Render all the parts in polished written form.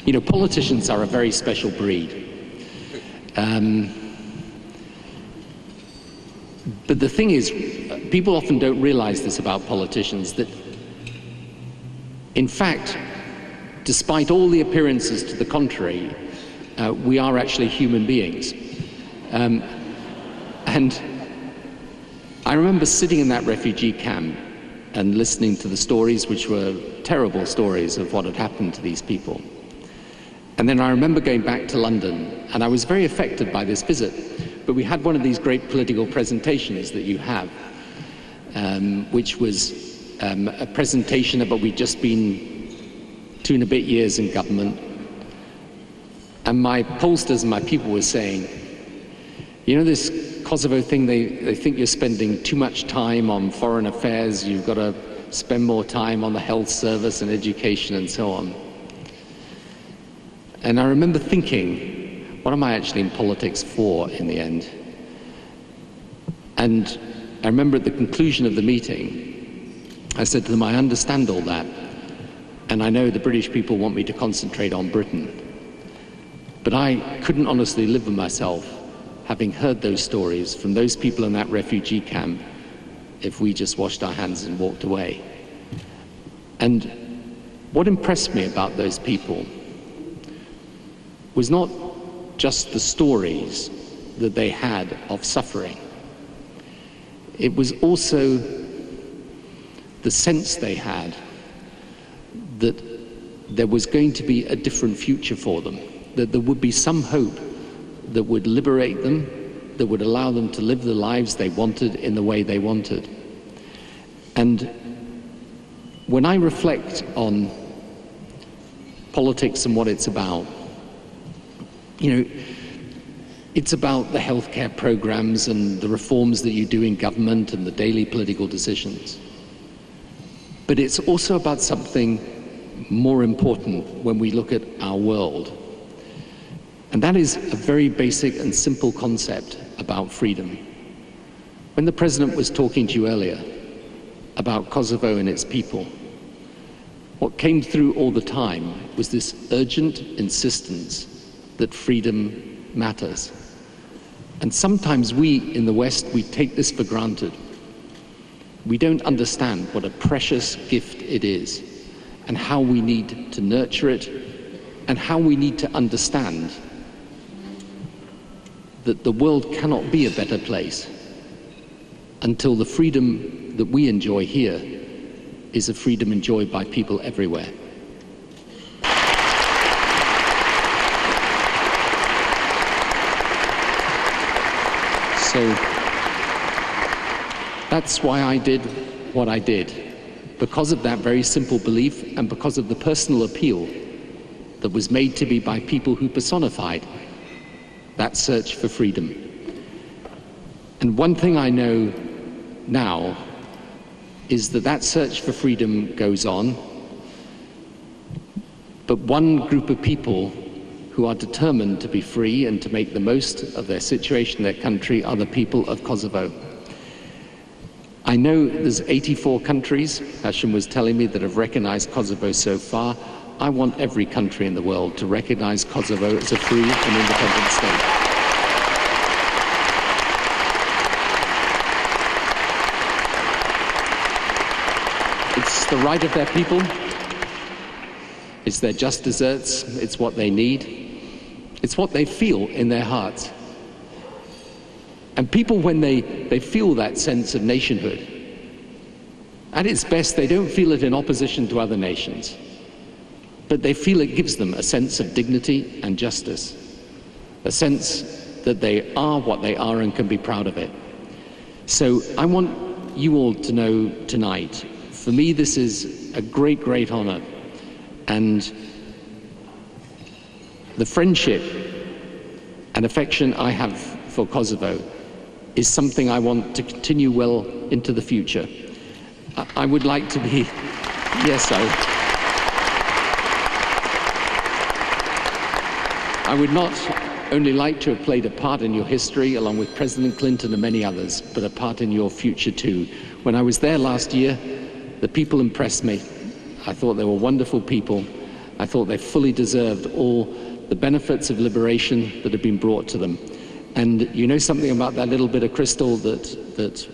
You know, politicians are a very special breed. But the thing is, people often don't realize this about politicians, that in fact, despite all the appearances to the contrary, we are actually human beings. And I remember sitting in that refugee camp and listening to the stories, which were terrible stories of what had happened to these people. And then I remember going back to London, and I was very affected by this visit. But we had one of these great political presentations that you have, which was a presentation about we'd just been 2 and a bit years in government. And my pollsters and my people were saying, you know, this Kosovo thing, they think you're spending too much time on foreign affairs, you've got to spend more time on the health service and education and so on. And I remember thinking, what am I actually in politics for in the end? And I remember at the conclusion of the meeting, I said to them, I understand all that, and I know the British people want me to concentrate on Britain. But I couldn't honestly live with myself, having heard those stories from those people in that refugee camp, if we just washed our hands and walked away. And what impressed me about those people was not just the stories that they had of suffering. It was also the sense they had that there was going to be a different future for them, that there would be some hope that would liberate them, that would allow them to live the lives they wanted in the way they wanted. And when I reflect on politics and what it's about, you know, it's about the healthcare programs and the reforms that you do in government and the daily political decisions. But it's also about something more important when we look at our world. And that is a very basic and simple concept about freedom. When the President was talking to you earlier about Kosovo and its people, what came through all the time was this urgent insistence that freedom matters. And sometimes we in the West, we take this for granted. We don't understand what a precious gift it is and how we need to nurture it and how we need to understand that the world cannot be a better place until the freedom that we enjoy here is a freedom enjoyed by people everywhere. So that's why I did what I did, because of that very simple belief and because of the personal appeal that was made to me by people who personified that search for freedom. And one thing I know now is that that search for freedom goes on, but one group of people who are determined to be free and to make the most of their situation, their country, are the people of Kosovo. I know there's 84 countries, Hashim was telling me, that have recognized Kosovo so far. I want every country in the world to recognize Kosovo as a free and independent state. It's the right of their people. It's their just desserts. It's what they need. It's what they feel in their hearts. And people, when they feel that sense of nationhood, at its best, they don't feel it in opposition to other nations, but they feel it gives them a sense of dignity and justice, a sense that they are what they are and can be proud of it. So I want you all to know tonight, for me this is a great, great honor. And the friendship and affection I have for Kosovo is something I want to continue well into the future. I would like to be, yes, I would not only like to have played a part in your history along with President Clinton and many others, but a part in your future too. When I was there last year, the people impressed me. I thought they were wonderful people, I thought they fully deserved all the benefits of liberation that have been brought to them. And you know something about that little bit of crystal that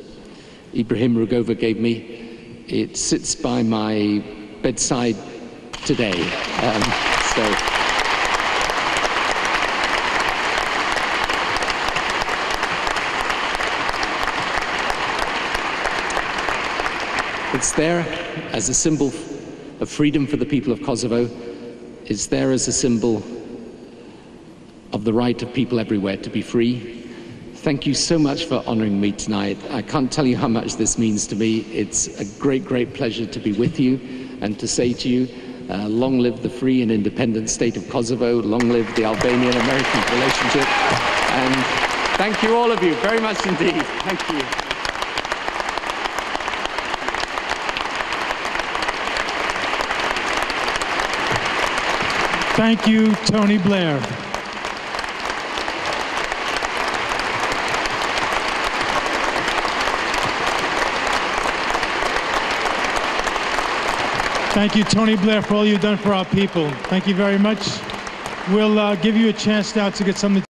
Ibrahim Rugova gave me? It sits by my bedside today. It's there as a symbol of freedom for the people of Kosovo. It's there as a symbol of the right of people everywhere to be free. Thank you so much for honoring me tonight. I can't tell you how much this means to me. It's a great, great pleasure to be with you and to say to you, long live the free and independent state of Kosovo, long live the Albanian-American relationship, and thank you all of you very much indeed. Thank you. Thank you, Tony Blair. Thank you, Tony Blair, for all you've done for our people. Thank you very much. We'll give you a chance now to get something